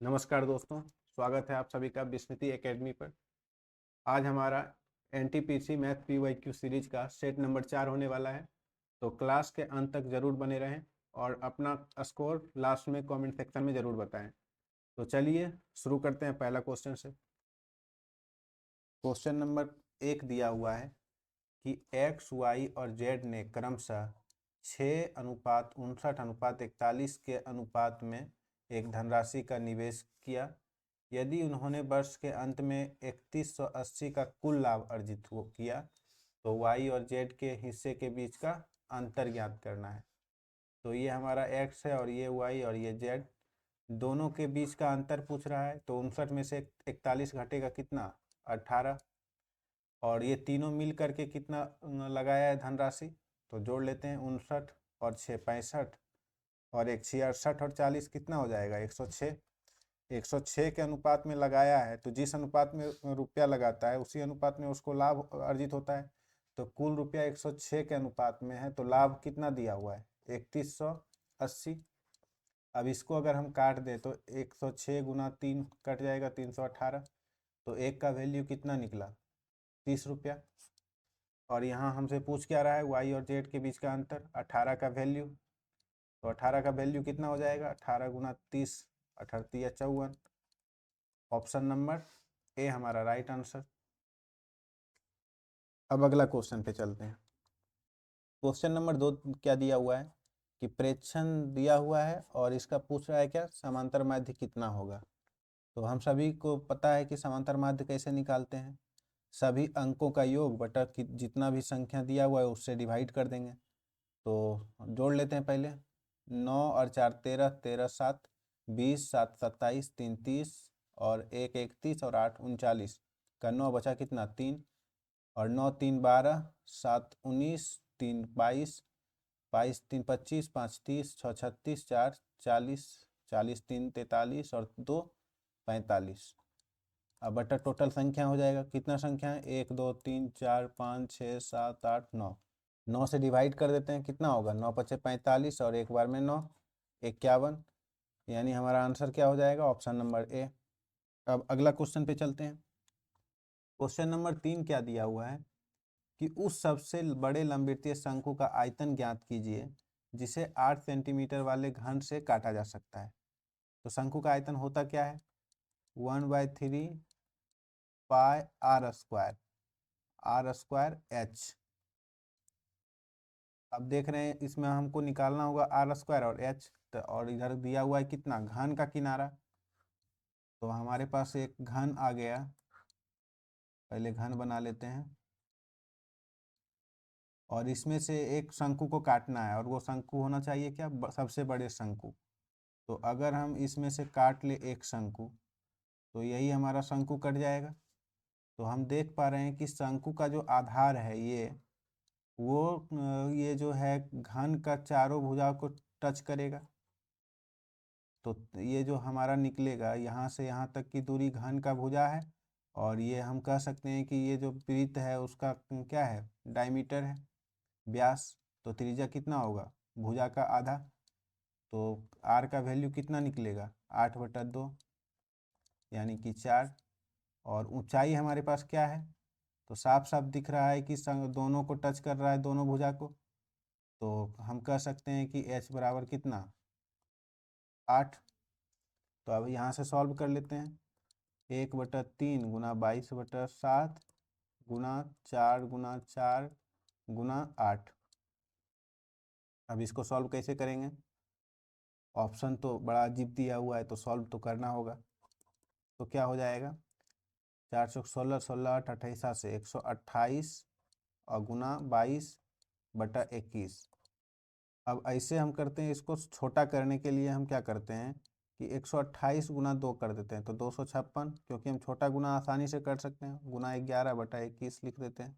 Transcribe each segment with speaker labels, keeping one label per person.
Speaker 1: नमस्कार दोस्तों, स्वागत है आप सभी का विस्मृति एकेडमी पर। आज हमारा एनटीपीसी मैथ पीवाईक्यू सीरीज का सेट नंबर 4 होने वाला है। तो क्लास के अंत तक जरूर बने रहें और अपना स्कोर लास्ट में कमेंट सेक्शन में जरूर बताएं। तो चलिए शुरू करते हैं पहला क्वेश्चन से। क्वेश्चन नंबर 1 दिया हुआ है कि एक्स वाई और जेड ने क्रमशः 6:59:41 के अनुपात में एक धनराशि का निवेश किया। यदि उन्होंने वर्ष के अंत में 3180 का कुल लाभ अर्जित किया तो वाई और जेड के हिस्से के बीच का अंतर ज्ञात करना है। तो ये हमारा एक्स है और ये वाई और ये जेड, दोनों के बीच का अंतर पूछ रहा है। तो 59 में से 41 घटेगा कितना, 18। और ये तीनों मिल करके कितना लगाया है धनराशि, तो जोड़ लेते हैं। 59 और 6 65 और एक 66 और 40 कितना हो जाएगा, 106। 106 के अनुपात में लगाया है, तो जिस अनुपात में रुपया लगाता है उसी अनुपात में उसको लाभ अर्जित होता है। तो कुल रुपया 106 के अनुपात में है, तो लाभ कितना दिया हुआ है, 3180। अब इसको अगर हम काट दें तो 106 गुना 3 कट जाएगा, 318। तो एक का वैल्यू कितना निकला, 30 रुपया। और यहाँ हमसे पूछ क्या रहा है, वाई और जेड के बीच का अंतर, 18 का वैल्यू। तो 18 का वैल्यू कितना हो जाएगा, 18 गुना 30, 38 या 54। ऑप्शन नंबर ए हमारा राइट आंसर। अब अगला क्वेश्चन पे चलते हैं। क्वेश्चन नंबर 2 क्या दिया हुआ है कि प्रेक्षण दिया हुआ है और इसका पूछ रहा है क्या, समांतर माध्य कितना होगा। तो हम सभी को पता है कि समांतर माध्य कैसे निकालते हैं, सभी अंकों का योग बटा जितना भी संख्या दिया हुआ है उससे डिवाइड कर देंगे। तो जोड़ लेते हैं पहले। 9 और 4 13, 13 7 20, 7 27, 3 30 और 1 31 और 8 39 का 9 बचा कितना, 3। और 9 3 12, 7 19, 3 22, 22 3 25, 5 30, 6 36, 4 40, 40 3 43 और 2 45। अब बटा टोटल संख्या हो जाएगा, कितना संख्या है, 1 2 3 4 5 6 7 8 9। 9 से डिवाइड कर देते हैं, कितना होगा, 9 पचे 45 और एक बार में 9, 51। यानी हमारा आंसर क्या हो जाएगा, ऑप्शन नंबर ए। अब अगला क्वेश्चन पे चलते हैं। क्वेश्चन नंबर 3 क्या दिया हुआ है कि उस सबसे बड़े लंबवृत्तीय शंकु का आयतन ज्ञात कीजिए जिसे 8 सेंटीमीटर वाले घन से काटा जा सकता है। तो शंकु का आयतन होता क्या है, 1/3 पाई आर स्क्वायर एच। अब देख रहे हैं इसमें हमको निकालना होगा आर स्क्वायर और एच। तो और इधर दिया हुआ है कितना, घन का किनारा। तो हमारे पास एक घन आ गया, पहले घन बना लेते हैं। और इसमें से एक शंकु को काटना है और वो शंकु होना चाहिए क्या, सबसे बड़े शंकु। तो अगर हम इसमें से काट ले एक शंकु तो यही हमारा शंकु कट जाएगा। तो हम देख पा रहे हैं कि शंकु का जो आधार है ये ये जो है घन का चारों भुजाओं को टच करेगा। तो ये जो हमारा निकलेगा यहाँ से यहाँ तक की दूरी घन का भुजा है। और ये हम कह सकते हैं कि ये जो वृत्त है उसका क्या है, डायमीटर है, व्यास। तो त्रिज्या कितना होगा, भुजा का आधा। तो आर का वैल्यू कितना निकलेगा, 8/2 यानी कि 4। और ऊंचाई हमारे पास क्या है, तो साफ साफ दिख रहा है कि दोनों को टच कर रहा है, दोनों भुजा को। तो हम कह सकते हैं कि h बराबर कितना, 8। तो अब यहाँ से सॉल्व कर लेते हैं। 1/3 गुना 22/7 गुना 4 गुना 4 गुना 8। अब इसको सॉल्व कैसे करेंगे, ऑप्शन तो बड़ा अजीब दिया हुआ है तो सॉल्व तो करना होगा। तो क्या हो जाएगा, 4 चौक 16, 16 8 28 7 से 128 और गुना 22/21। अब ऐसे हम करते हैं, इसको छोटा करने के लिए हम क्या करते हैं कि 128 गुना 2 कर देते हैं, तो 256। क्योंकि हम छोटा गुना आसानी से कर सकते हैं, गुना 11/21 लिख देते हैं।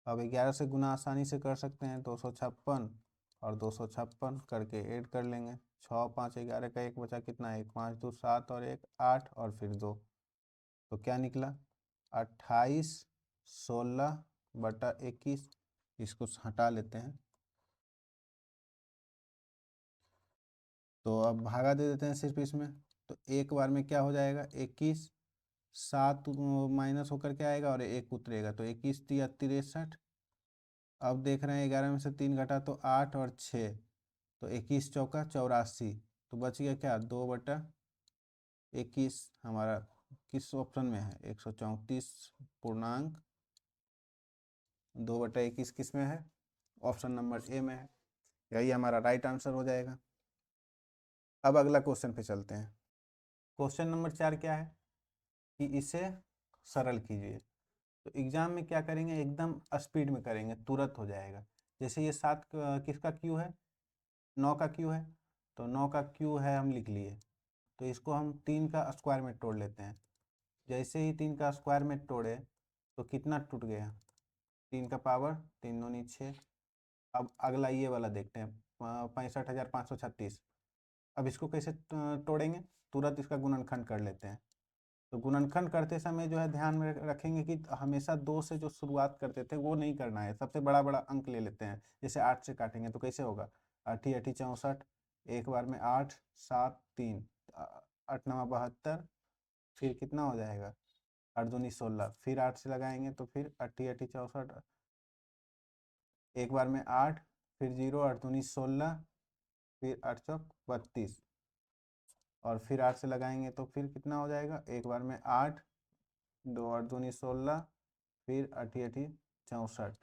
Speaker 1: अब 11 से गुना आसानी से कर सकते हैं, 256 और 256 करके ऐड कर लेंगे। 6 5 11 का 1 बचा, कितना, 1 5 2 7 और 1 8 और फिर 2। तो क्या निकला, 28 16/21। इसको हटा लेते हैं। तो अब भागा दे देते हैं सिर्फ इसमें। तो एक बार में क्या हो जाएगा 21, 7 माइनस होकर के आएगा और 1 उतरेगा, तो 21 तिया 63। अब देख रहे हैं 11 में से 3 घटा तो 8 और 6, तो 21 चौका 84, तो बच गया क्या 2/21 हमारा किस ऑप्शन में है 134 पूर्णांक 2/21 किस में है, ऑप्शन नंबर ए में है। यही हमारा राइट आंसर हो जाएगा। अब अगला क्वेश्चन पे चलते हैं। क्वेश्चन नंबर 4 क्या है कि इसे सरल कीजिए। तो एग्जाम में क्या करेंगे, एकदम स्पीड में करेंगे, तुरंत हो जाएगा। जैसे ये 7 किसका क्यू है, 9 का क्यू है, तो 9 का क्यू है हम लिख लिए। तो इसको हम 3 का स्क्वायर में तोड़ लेते हैं। जैसे ही 3 का स्क्वायर में तोड़े तो कितना टूट गया, 3 का पावर 3 दूनी 6। अब अगला ये वाला देखते हैं 65,536। अब इसको कैसे तोड़ेंगे, तुरंत इसका गुणनखंड कर लेते हैं। तो गुणनखंड करते समय जो है ध्यान में रखेंगे कि हमेशा 2 से जो शुरुआत करते थे वो नहीं करना है, सबसे बड़ा बड़ा अंक ले लेते हैं। जैसे 8 से काटेंगे तो कैसे होगा, 8 8 64, एक बार में 8 7 3, 8 9 72, फिर कितना हो जाएगा 8 दूनी 16, फिर 8 से लगाएंगे तो फिर 8 8 64, एक बार में 8, फिर 0 8 दूनी 16, फिर 8 चौक 32, और फिर 8 से लगाएंगे तो फिर कितना हो जाएगा, एक बार में 8, 2 8 दूनी 16, फिर 8 8 64,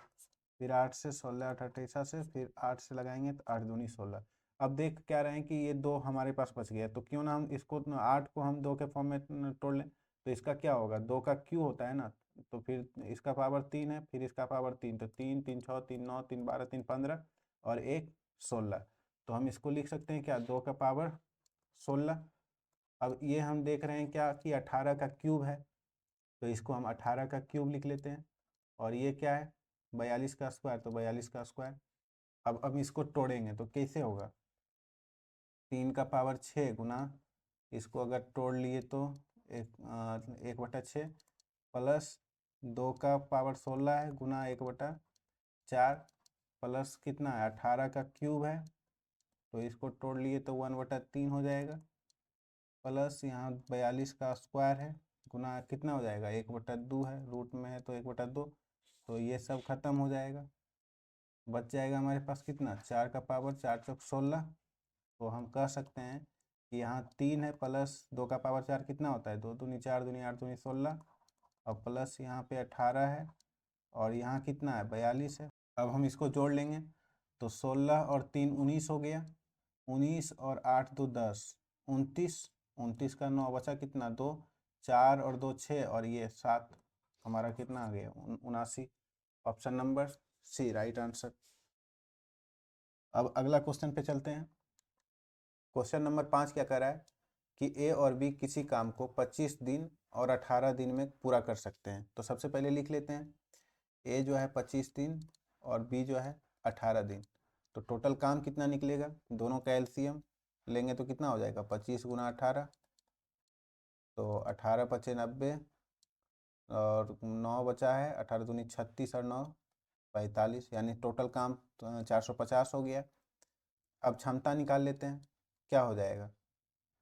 Speaker 1: फिर 8 से 16 8 28 से, फिर 8 से लगाएंगे तो 8 दूनी 16। अब देख क्या रहे हैं कि ये 2 हमारे पास बच गया, तो क्यों ना हम इसको 8 को हम 2 के फॉर्म में तोड़ लें। तो इसका क्या होगा, 2 का क्यू होता है ना, तो फिर इसका पावर 3 है, फिर इसका पावर 3, तो 3 3 6 3 9 3 12 3 15 और 1 16। तो हम इसको लिख सकते हैं क्या, 2 का पावर 16। अब ये हम देख रहे हैं क्या कि 18 का क्यूब है, तो इसको हम 18 का क्यूब लिख लेते हैं। और ये क्या है 42 का स्क्वायर, तो 42 का स्क्वायर। अब इसको तोड़ेंगे तो कैसे होगा, 3 का पावर 6 गुना, इसको अगर तोड़ लिए तो 1/6 प्लस 2 का पावर 16 है गुना 1/4 प्लस कितना है 18 का क्यूब है, तो इसको तोड़ लिए तो 1/3 हो जाएगा, प्लस यहाँ 42 का स्क्वायर है गुना कितना हो जाएगा 1/2 है, रूट में है तो 1/2, तो ये सब खत्म हो जाएगा। बच जाएगा हमारे पास कितना 4 का पावर 4 चौक 16। तो हम कह सकते हैं कि यहाँ 3 है प्लस 2 का पावर 4 कितना होता है 2 दूनी 4 दूनी 8 दूनी 16, और प्लस यहाँ पे 18 है, और यहाँ कितना है 42 है। अब हम इसको जोड़ लेंगे तो 16 और 3 19 हो गया, 19 और 8 2 10, 29, 29 का 9 बचा कितना 2, 4 और 2 6, और ये 7, हमारा कितना आ गया 79। Option number C right answer. अब अगला क्वेश्चन पे चलते हैं। क्वेश्चन नंबर 5 क्या कह रहा है कि ए और बी किसी काम को 25 दिन और 18 दिन में पूरा कर सकते हैं। तो सबसे पहले लिख लेते हैं, ए जो है 25 दिन और बी जो है 18 दिन। तो टोटल काम कितना निकलेगा, दोनों का एलसीएम लेंगे तो कितना हो जाएगा 25 गुना 18, तो 18 पचे 90, और 9 बचा है, 18 दूनी 36 और 9 45, यानी टोटल काम 450 हो गया। अब क्षमता निकाल लेते हैं, क्या हो जाएगा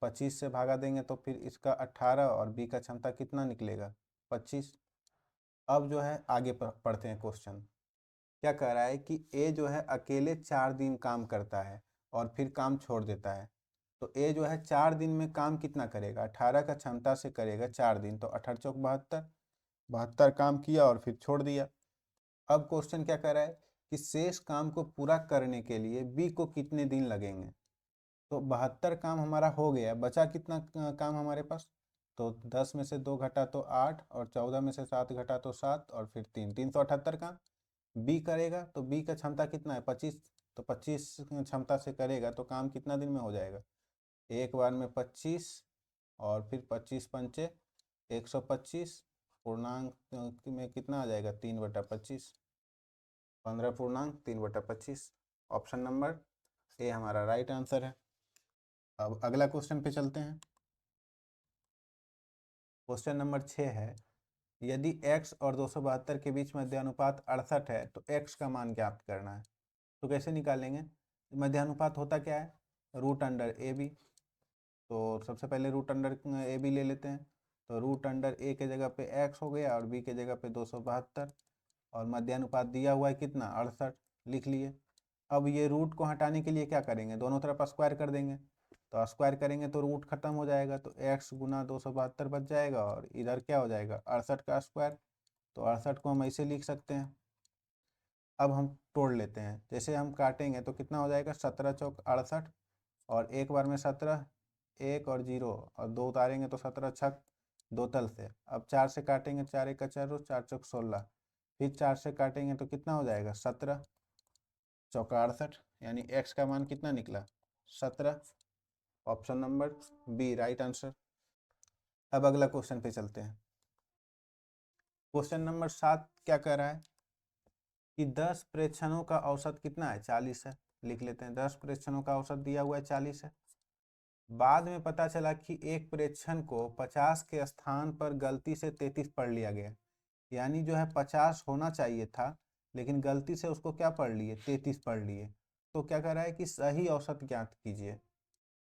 Speaker 1: 25 से भागा देंगे तो फिर इसका 18 और बी का क्षमता कितना निकलेगा 25। अब जो है आगे पढ़ते हैं क्वेश्चन। क्या कह रहा है कि ए जो है अकेले 4 दिन काम करता है और फिर काम छोड़ देता है। तो ए जो है 4 दिन में काम कितना करेगा, 18 का क्षमता से करेगा 4 दिन, तो 18 चौक 72, 72 काम किया और फिर छोड़ दिया। अब क्वेश्चन क्या कह रहा है कि शेष काम को पूरा करने के लिए बी को कितने दिन लगेंगे। तो 72 काम हमारा हो गया, बचा कितना काम हमारे पास, तो 10 में से 2 घटा तो 8, और 14 में से 7 घटा तो 7, और फिर 3, 378 काम बी करेगा। तो बी का क्षमता कितना है 25, तो 25 क्षमता से करेगा तो काम कितना दिन में हो जाएगा, एक बार में 25, और फिर 25 पंचे 125, पूर्णांक में कितना आ जाएगा 3/25, 15 पूर्णांक 3/25। ऑप्शन नंबर ए हमारा राइट आंसर है। अब अगला क्वेश्चन पे चलते हैं। क्वेश्चन नंबर 6 है, यदि x और 272 के बीच मध्यानुपात 68 है तो x का मान ज्ञात करना है। तो कैसे निकालेंगे, मध्यानुपात होता क्या है, रूट अंडर ए बी। तो सबसे पहले रूट अंडर ए बी ले लेते हैं। तो रूट अंडर ए के जगह पे x हो गया और b के जगह पे 272 और मध्यानुपात दिया हुआ है कितना 68 लिख लिए। अब ये रूट को हटाने के लिए क्या करेंगे, दोनों तरफ स्क्वायर कर देंगे। तो स्क्वायर करेंगे तो रूट खत्म हो जाएगा, तो x गुना 272 बच जाएगा और इधर क्या हो जाएगा 68 का स्क्वायर। तो 68 को हम ऐसे लिख सकते हैं। अब हम तोड़ लेते हैं, जैसे हम काटेंगे तो कितना हो जाएगा 17 चौक 68 और एक बार में 17 1 और 0 और 2 उतारेंगे तो 17 छक 2 तल से। अब 4 से काटेंगे, 4 1 का 4 4 चौक 16, फिर 4 से काटेंगे तो कितना हो जाएगा 17 चौका 68, यानी x का मान कितना निकला 17। Option number B right answer. अब अगला क्वेश्चन पे चलते हैं। क्वेश्चन नंबर 7 क्या कह रहा है कि 10 प्रेक्षणों का औसत कितना है 40 है। लिख लेते हैं 10 प्रेक्षणों का औसत दिया हुआ है 40 है। बाद में पता चला कि एक प्रेक्षण को 50 के स्थान पर गलती से 33 पढ़ लिया गया, यानी जो है 50 होना चाहिए था लेकिन गलती से उसको क्या पढ़ लिए 33 पढ़ लिए। तो क्या कह रहा है कि सही औसत ज्ञात कीजिए।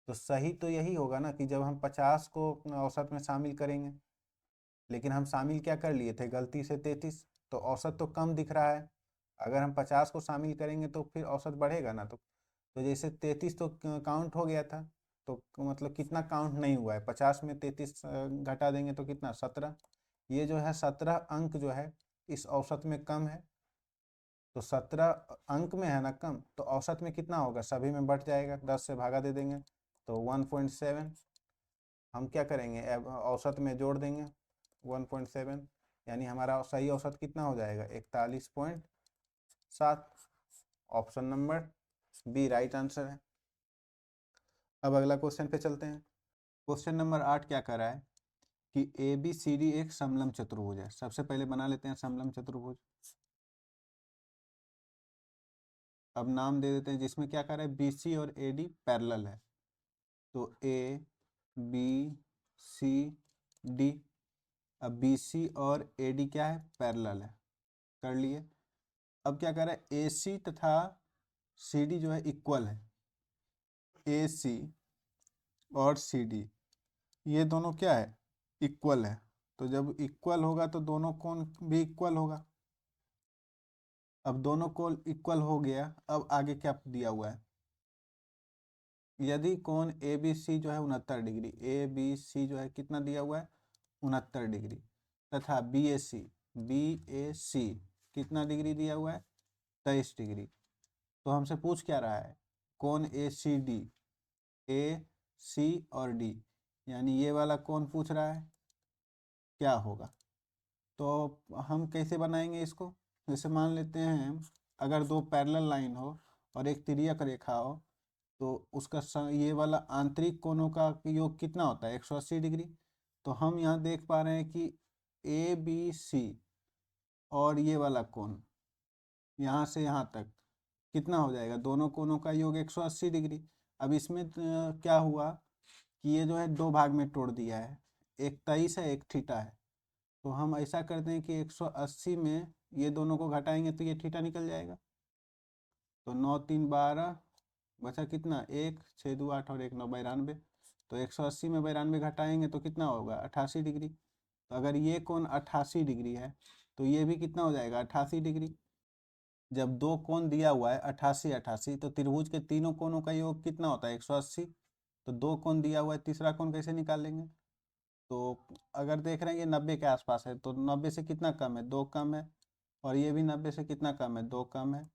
Speaker 1: तो सही तो यही होगा ना कि जब हम 50 को औसत में शामिल करेंगे, लेकिन हम शामिल क्या कर लिए थे गलती से 33, तो औसत तो कम दिख रहा है। अगर हम 50 को शामिल करेंगे तो फिर औसत बढ़ेगा ना। तो जैसे 33 तो काउंट हो गया था, तो मतलब कितना काउंट नहीं हुआ है, 50 में 33 घटा देंगे तो कितना 17। ये जो है 17 अंक जो है इस औसत में कम है। तो 17 अंक में है ना कम, तो औसत में कितना होगा सभी में बढ़ जाएगा, 10 से भागा दे देंगे तो 1.7। हम क्या करेंगे औसत में जोड़ देंगे 1.7, यानी हमारा सही औसत कितना हो जाएगा 41.7। Option number B right answer है। अब अगला क्वेश्चन पे चलते हैं। क्वेश्चन नंबर 8 क्या कर रहा है कि ए बी सी डी एक समलंब चतुर्भुज है। सबसे पहले बना लेते हैं समलंब चतुर्भुज। अब नाम दे देते हैं जिसमें क्या कर रहा है बी सी और ए डी पैरेलल है। तो ए बी सी डी, अब बी सी और ए डी क्या है पैरेलल है, कर लिए। अब क्या कर रहा है ए सी तथा सी डी जो है इक्वल है। ए सी और सी डी ये दोनों क्या है इक्वल है। तो जब इक्वल होगा तो दोनों कोण भी इक्वल होगा। अब दोनों कोण इक्वल हो गया, अब आगे क्या दिया हुआ है, यदि कोण ए बी सी जो है 69 डिग्री, ए बी सी जो है कितना दिया हुआ है 69 डिग्री, तथा बी ए सी कितना डिग्री दिया हुआ है 23 डिग्री। तो हमसे पूछ क्या रहा है कोण ए सी डी, ए सी और डी, यानी ये वाला कोण पूछ रहा है क्या होगा। तो हम कैसे बनाएंगे इसको, जैसे मान लेते हैं अगर दो पैरेलल लाइन हो और एक तिर्यक रेखा हो तो उसका ये वाला आंतरिक कोणों का योग कितना होता है 180 डिग्री। तो हम यहाँ देख पा रहे हैं कि ए बी सी और ये वाला कोण यहाँ से यहाँ तक कितना हो जाएगा, दोनों कोणों का योग 180 डिग्री। अब इसमें क्या हुआ कि ये जो है दो भाग में तोड़ दिया है, एक 23 है एक थीटा है। तो हम ऐसा करते हैं कि 180 में ये दोनों को घटाएंगे तो ये थीटा निकल जाएगा। तो 9 3 12 बचा कितना 1 6 2 8 और 1 9 92। तो 180 में 92 घटाएंगे तो कितना होगा 88 डिग्री। तो अगर ये कोण 88 डिग्री है तो ये भी कितना हो जाएगा 88 डिग्री। जब दो कोण दिया हुआ है 88 88, तो त्रिभुज के तीनों कोणों का योग कितना होता है 180। तो दो कोण दिया हुआ है, तीसरा कोण कैसे निकालेंगे। तो अगर देख रहे हैं ये 90 के आसपास है तो 90 से कितना कम है 2 कम है, और ये भी 90 से कितना कम है 2 कम है।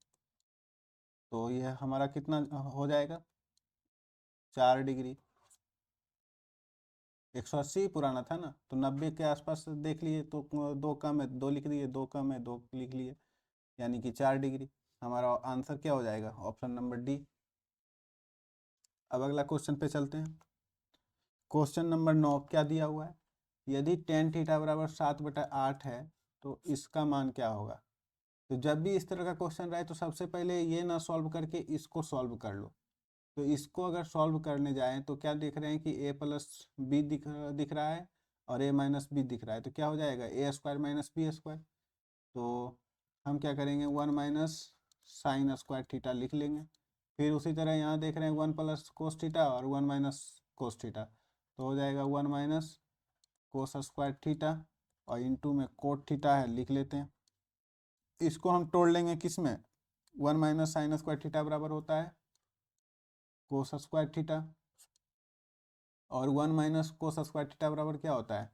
Speaker 1: तो ये हमारा कितना हो जाएगा 4 डिग्री। 180 पुराना था ना, तो 90 के आसपास देख लिए तो 2 कम है 2 लिख दिए, 2 कम है 2 लिख लिए, यानी कि 4 डिग्री। हमारा आंसर क्या हो जाएगा ऑप्शन नंबर डी। अब अगला क्वेश्चन पे चलते हैं। क्वेश्चन नंबर 9 क्या दिया हुआ है, यदि tan थीटा बराबर 7/8 है तो इसका मान क्या होगा। तो जब भी इस तरह का क्वेश्चन रहे तो सबसे पहले ये ना सॉल्व करके इसको सॉल्व कर लो। तो इसको अगर सॉल्व करने जाएं तो क्या देख रहे हैं कि a प्लस बी दिख रहा है और a माइनस बी दिख रहा है, तो क्या हो जाएगा ए स्क्वायर माइनस बी स्क्वायर। तो हम क्या करेंगे 1 माइनस साइन स्क्वायर थीटा लिख लेंगे। फिर उसी तरह यहाँ देख रहे हैं 1 प्लस कोस थीटा और 1 माइनस कोस थीटा, तो हो जाएगा 1 माइनस कोस स्क्वायर थीटा और इंटू में कोट थीटा है, लिख लेते हैं। इसको हम तोड़ लेंगे किस में, 1 माइनस साइन स्क्वायर थीटा बराबर होता है कोस स्क्वायर थीटा, और 1 माइनस कोस स्क्वायर थीटा बराबर क्या होता है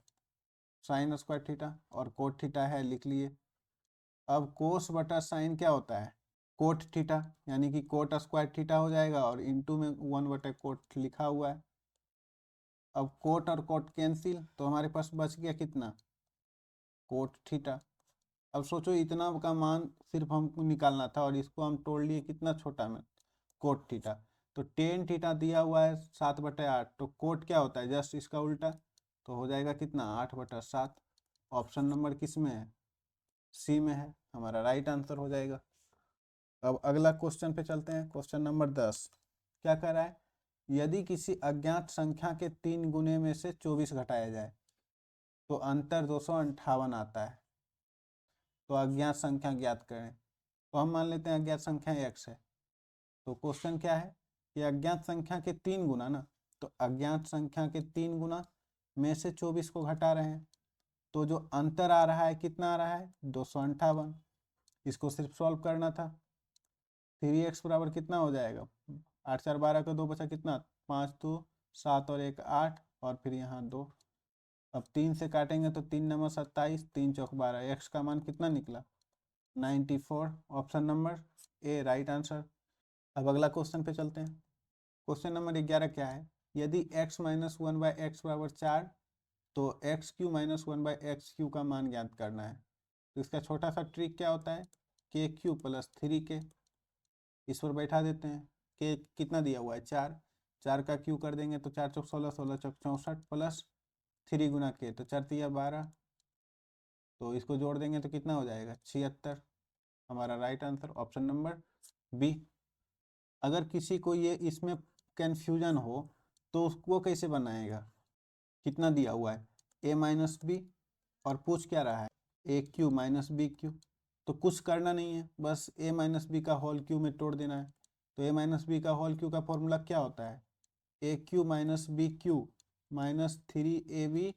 Speaker 1: साइन स्क्वायर थीटा, और कोट थीटा है, लिख लिए। अब कोस बटा साइन क्या होता है कोट थीटा, यानी कि कोट स्क्वायर थीटा हो जाएगा, और इंटू में 1 बटा कोट लिखा हुआ है। अब कोट और कोट कैंसिल, तो हमारे पास बच गया कितना कोट थीटा। अब सोचो इतना का मान सिर्फ हमको निकालना था और इसको हम तोड़ लिए कितना छोटा में कोट थीटा। तो टेन थीटा दिया हुआ है 7/8, तो कोट क्या होता है जस्ट इसका उल्टा, तो हो जाएगा कितना 8/7। ऑप्शन नंबर किस में है सी में है, हमारा राइट आंसर हो जाएगा। अब अगला क्वेश्चन पे चलते हैं, क्वेश्चन नंबर 10 क्या कर रहा है, यदि किसी अज्ञात संख्या के 3 गुने में से 24 घटाया जाए तो अंतर 258 आता है, तो अज्ञात संख्या ज्ञात करें। तो हम मान लेते हैं अज्ञात संख्या x है, तो क्वेश्चन क्या है कि अज्ञात संख्या के 3 गुना ना, तो अज्ञात संख्या के 3 गुना में से 24 को घटा रहे हैं, तो जो अंतर आ रहा है कितना आ रहा है 258। इसको सिर्फ सॉल्व करना था। 3x बराबर कितना हो जाएगा 8 4 12 का 2 बचा कितना 5 2 7 और 1 8, और फिर यहाँ 2। अब 3 से काटेंगे तो 3 नंबर 27, 3 चौक 12, x का मान कितना निकला 94। Option number A right answer. अब अगला क्वेश्चन पे चलते हैं। क्वेश्चन नंबर 11 क्या है, यदि x माइनस 1/x बराबर 4 तो x³ माइनस 1/x³ का मान ज्ञात करना है। तो इसका छोटा सा ट्रिक क्या होता है k³ प्लस 3k, इस पर बैठा देते हैं। k कितना दिया हुआ है 4, 4 का क्यू कर देंगे तो 4 चौक 16, 16 चौक 64 प्लस 3 गुना k, तो 4 तिया 12, तो इसको जोड़ देंगे तो कितना हो जाएगा 76। हमारा right answer option number B. अगर किसी को ये इसमें कन्फ्यूजन हो तो उसको कैसे बनाएगा, कितना दिया हुआ है a माइनस बी, और पूछ क्या रहा है a³ माइनस b³, तो कुछ करना नहीं है, बस a माइनस बी का होल क्यू में तोड़ देना है। तो a माइनस बी का होल क्यू का फॉर्मूला क्या होता है a³ minus b³ minus 3ab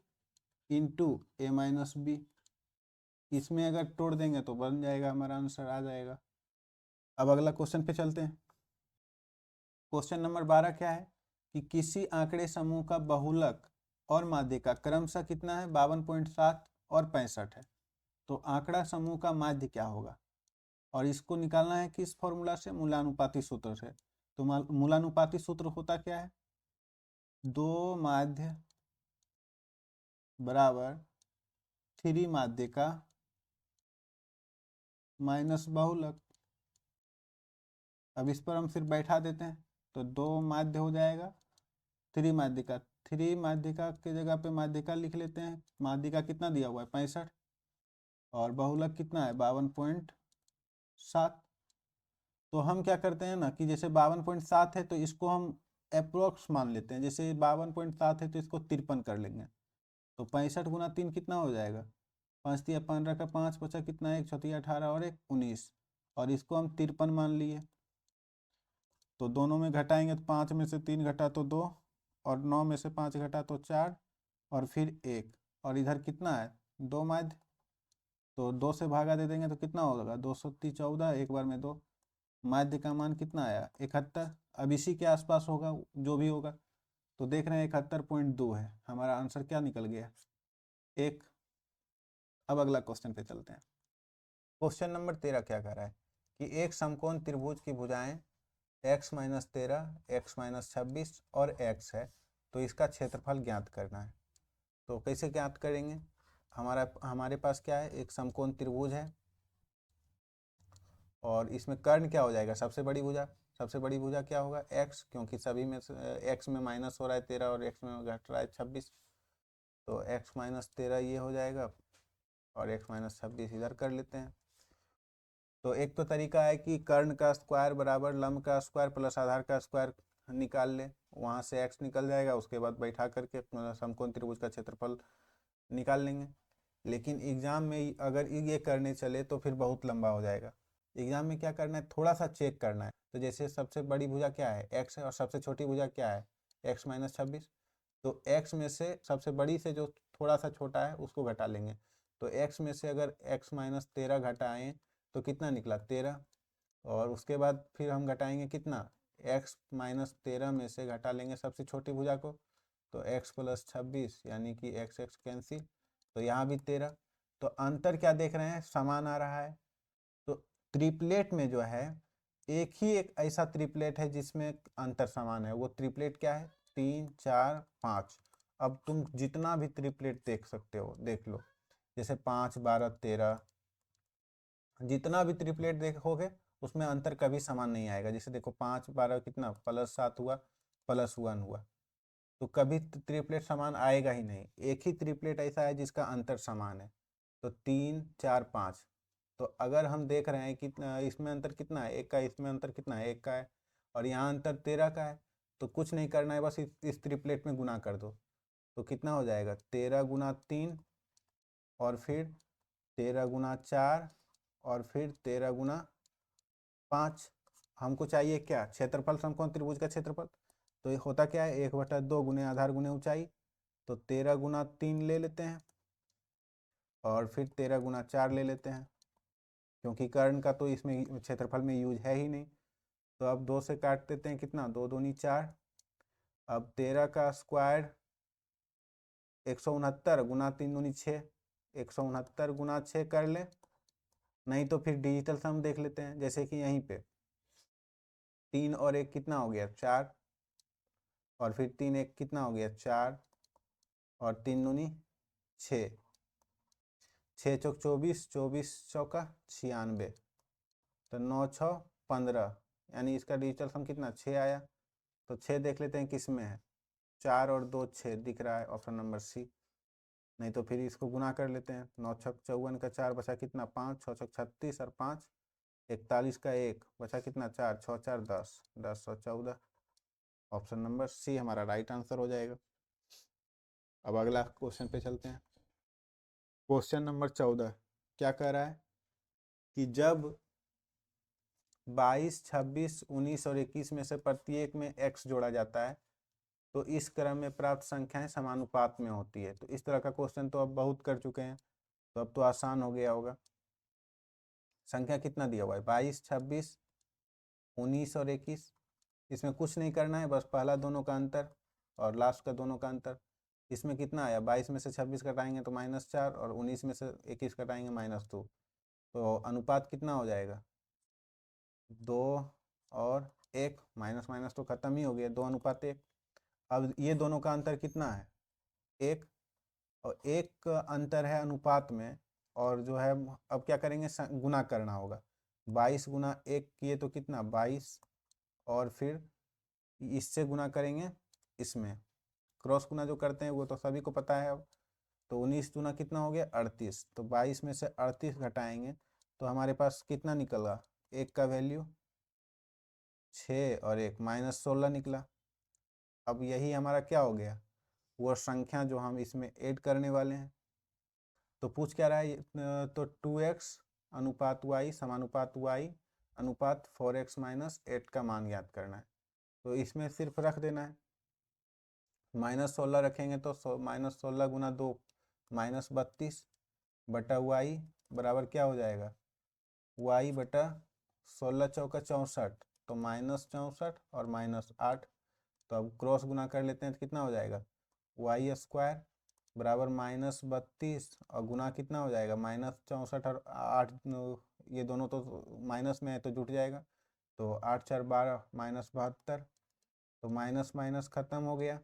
Speaker 1: into a minus B. इसमें अगर तोड़ देंगे तो बन जाएगा, हमारा आंसर आ जाएगा। अब अगला क्वेश्चन पे चलते हैं। क्वेश्चन नंबर 12 क्या है कि किसी आंकड़े समूह का बहुलक और माध्यिका क्रमशः कितना है 52.7 और 65 है, तो आंकड़ा समूह का माध्य क्या होगा, और इसको निकालना है किस फॉर्मूला से मूलानुपाती सूत्र से। तो मूलानुपाती सूत्र होता क्या है 2 माध्य बराबर 3 माध्यिका माइनस बहुलक। अब इस पर हम सिर्फ बैठा देते हैं तो 2 माध्य हो जाएगा 3 माध्यिका, 3 माध्यिका के जगह पे माध्यिका लिख लेते हैं। माध्यिका कितना दिया हुआ है 65, और बहुलक कितना है 52.7। तो हम क्या करते हैं ना कि जैसे 52.7 है तो इसको हम अप्रोक्स मान लेते हैं, जैसे 52.7 है तो इसको 53 कर लेंगे, तो 65 गुना 3 कितना हो जाएगा 5 तिया 15 का 5 बचा कितना 1 6 18 और 1 19, और इसको हम 53 मान लिए। तो दोनों में घटाएंगे तो 5 में से 3 घटा तो 2, और 9 में से 5 घटा तो 4, और फिर 1, और इधर कितना है 2 माध्य, तो 2 से भागा दे देंगे तो कितना होगा 214, एक बार में 2, माध्य का मान कितना आया 71। अब इसी के आसपास होगा जो भी होगा, तो देख रहे हैं 71.2 है, हमारा आंसर क्या निकल गया 1। अब अगला क्वेश्चन पे चलते हैं। क्वेश्चन नंबर 13 क्या कर रहा है कि एक समकोण त्रिभुज की भुजाएं x माइनस 13, x माइनस 26 और x है, तो इसका क्षेत्रफल ज्ञात करना है। तो कैसे ज्ञात करेंगे, हमारे पास क्या है एक समकोण त्रिभुज है, और इसमें कर्ण क्या हो जाएगा सबसे बड़ी भुजा, सबसे बड़ी भुजा क्या होगा x, क्योंकि सभी में x में माइनस हो रहा है 13 और x में घट रहा है 26, तो x माइनस 13 ये हो जाएगा, और x माइनस 26 इधर कर लेते हैं। तो एक तो तरीका है कि कर्ण का स्क्वायर बराबर लंब का स्क्वायर प्लस आधार का स्क्वायर निकाल ले, वहाँ से x निकल जाएगा, उसके बाद बैठा करके समकोण त्रिभुज का क्षेत्रफल निकाल लेंगे। लेकिन एग्जाम में अगर ये करने चले तो फिर बहुत लंबा हो जाएगा। एग्जाम में क्या करना है थोड़ा सा चेक करना है, तो जैसे सबसे बड़ी भुजा क्या है x है, और सबसे छोटी भुजा क्या है x माइनस 26, तो x में से सबसे बड़ी से जो थोड़ा सा छोटा है उसको घटा लेंगे। तो x में से अगर x माइनस 13 घटाएँ तो कितना निकला 13, और उसके बाद फिर हम घटाएंगे कितना, x माइनस 13 में से घटा लेंगे सबसे छोटी भुजा को, तो x प्लस 26 यानी कि x x कैंसिल, तो यहाँ भी 13। तो अंतर क्या देख रहे हैं, समान आ रहा है। तो ट्रिपलेट में जो है एक ऐसा ट्रिपलेट है जिसमें अंतर समान है, वो ट्रिपलेट क्या है, 3 4 5। अब तुम जितना भी ट्रिपलेट देख सकते हो देख लो, जैसे 5 12 13, जितना भी ट्रिपलेट देखोगे उसमें अंतर कभी समान नहीं आएगा। जैसे देखो 5 12 कितना प्लस 7 हुआ, प्लस 1 हुआ, तो कभी ट्रिपलेट समान आएगा ही नहीं। एक ही ट्रिपलेट ऐसा है जिसका अंतर समान है, तो 3 4 5। तो अगर हम देख रहे हैं कि इसमें अंतर कितना है, एक का, इसमें अंतर कितना है, एक का है, और यहाँ अंतर 13 का है, तो कुछ नहीं करना है, बस इस ट्रिपलेट में गुना कर दो। तो कितना हो जाएगा 13 गुना 3, और फिर 13 गुना 4, और फिर 13 गुना 5। हमको चाहिए क्या, क्षेत्रफल, समकोण त्रिभुज का क्षेत्रफल। तो ये होता क्या है, 1/2 गुने आधार गुने ऊंचाई। तो 13 गुना 3 ले लेते हैं, और फिर 13 गुना 4 ले लेते हैं, क्योंकि कर्ण का तो इसमें क्षेत्रफल में यूज है ही नहीं। तो अब 2 से काट देते हैं, कितना, 2 दूनी 4। अब 13 का स्क्वायर 169 गुना 3 दूनी 6, 169 गुना 6 कर लें, नहीं तो फिर डिजिटल सम देख लेते हैं। जैसे कि यहीं पे 3 और 1 कितना हो गया 4, और फिर 3 1 कितना हो गया 4, और 3 दूनी 6, 6 चौक 24, 24 चौका 96, तो 9 6 15, यानी इसका डिजिटल सम कितना 6 आया। तो 6 देख लेते हैं किस में है, 4 और 2 6 दिख रहा है, ऑप्शन नंबर सी। नहीं तो फिर इसको गुना कर लेते हैं, 9 छक 54 का 4 बचा कितना 5, 6 छक 36 और 5 41 का 1 बचा कितना 4, 6 4 10, 10 और 14, ऑप्शन नंबर सी हमारा राइट आंसर हो जाएगा। अब अगला क्वेश्चन पे चलते हैं। क्वेश्चन नंबर 14 क्या कह रहा है कि जब 22 26 19 और 21 में से प्रत्येक में x जोड़ा जाता है तो इस क्रम में प्राप्त संख्याएं समानुपात में होती है। तो इस तरह का क्वेश्चन तो अब बहुत कर चुके हैं, तो अब तो आसान हो गया होगा। संख्या कितना दिया हुआ है, 22 26 19 और 21। इसमें कुछ नहीं करना है, बस पहला दोनों का अंतर और लास्ट का दोनों का अंतर। इसमें कितना आया, 22 में से 26 घटाएंगे तो -4, और 19 में से 21 घटाएंगे -2। तो अनुपात कितना हो जाएगा, 2 और 1, माइनस माइनस तो खत्म ही हो गया, 2:1। अब ये दोनों का अंतर कितना है, 1, और 1 का अंतर है अनुपात में, और जो है अब क्या करेंगे, गुना करना होगा। 22 गुना 1 किए तो कितना 22, और फिर इससे गुना करेंगे, इसमें क्रॉस गुना जो करते हैं वो तो सभी को पता है। अब तो 19 गुना कितना हो गया 38, तो 22 में से 38 घटाएंगे तो हमारे पास कितना निकला, 1 का वैल्यू 6 और 1 -16 निकला। अब यही हमारा क्या हो गया, वो संख्या जो हम इसमें ऐड करने वाले हैं। तो पूछ क्या रहा है, तो 2x अनुपात y समानुपात y अनुपात 4x - 8 का मान ज्ञात करना है। तो इसमें सिर्फ रख देना है, -16 रखेंगे तो -16 गुना 2 -32 बटा y बराबर क्या हो जाएगा, y बटा 16 चौका 64, तो -64 और -8। तो अब क्रॉस गुना कर लेते हैं तो कितना हो जाएगा, y स्क्वायर बराबर -32, और गुना कितना हो जाएगा, -64 और 8, ये दोनों तो माइनस में है तो जुट जाएगा, तो 8 4 12 -72, तो माइनस माइनस खत्म हो गया।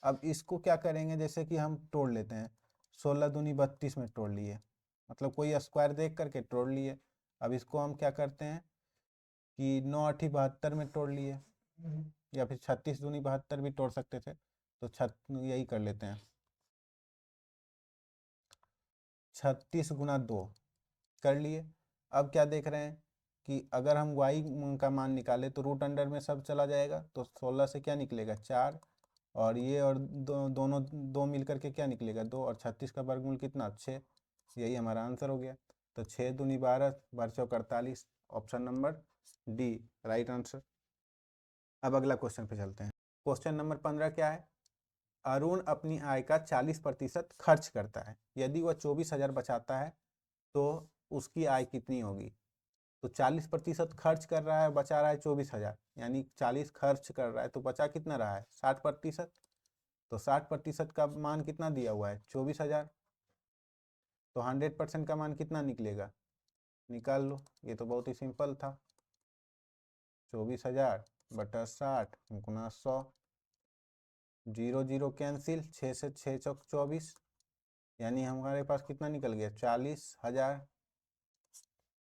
Speaker 1: अब इसको क्या करेंगे, जैसे कि हम तोड़ लेते हैं, 16 दूनी 32 में तोड़ लिए, मतलब कोई स्क्वायर देख करके तोड़ लिए। अब इसको हम क्या करते हैं कि 9 8 72 में तोड़ लिए, या फिर 36 दूनी 72 भी तोड़ सकते थे, तो यही कर लेते हैं, 36 गुना 2 कर लिए। अब क्या देख रहे हैं कि अगर हम y का मान निकालें तो रूट अंडर में सब चला जाएगा, तो 16 से क्या निकलेगा 4, और ये और दोनों 2 मिल करके क्या निकलेगा 2, और 36 का वर्गमूल कितना 6। यही हमारा आंसर हो गया। तो 6 दूनी 12 12 चौक 48, option number D right answer. अब अगला क्वेश्चन पे चलते हैं। क्वेश्चन नंबर 15 क्या है, अरुण अपनी आय का 40% खर्च करता है। यदि वह 24,000 बचाता है तो उसकी आय कितनी होगी? तो 40% खर्च कर रहा है, बचा रहा है 24,000, यानी 40 खर्च कर रहा है तो बचा कितना रहा है? 60%। तो 60% का मान कितना दिया हुआ है? 24,000। तो 100% का मान कितना निकलेगा? निकाल लो, ये तो बहुत ही सिंपल था। 24,000 बटा 60 गुना 100, 0 0 कैंसिल, 6 से 6 चौक 24, यानी हमारे पास कितना निकल गया? 40,000।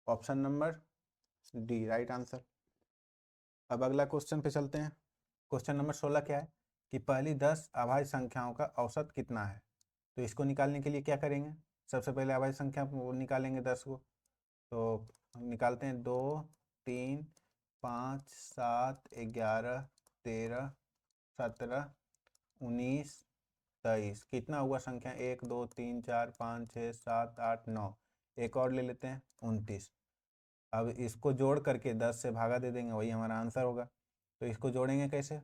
Speaker 1: Option number D right answer. अब अगला क्वेश्चन पे चलते हैं। क्वेश्चन नंबर 16 क्या है कि पहली 10 अभाज्य संख्याओं का औसत कितना है? तो इसको निकालने के लिए क्या करेंगे? सबसे पहले अभाज्य संख्या निकालेंगे 10 को। तो निकालते हैं 2 3 5 7 11 13 17 19 23। कितना हुआ संख्या? 1 2 3 4 5 6 7 8 9। एक और ले लेते हैं 29। अब इसको जोड़ करके 10 से भागा दे देंगे, वही हमारा आंसर होगा। तो इसको जोड़ेंगे कैसे?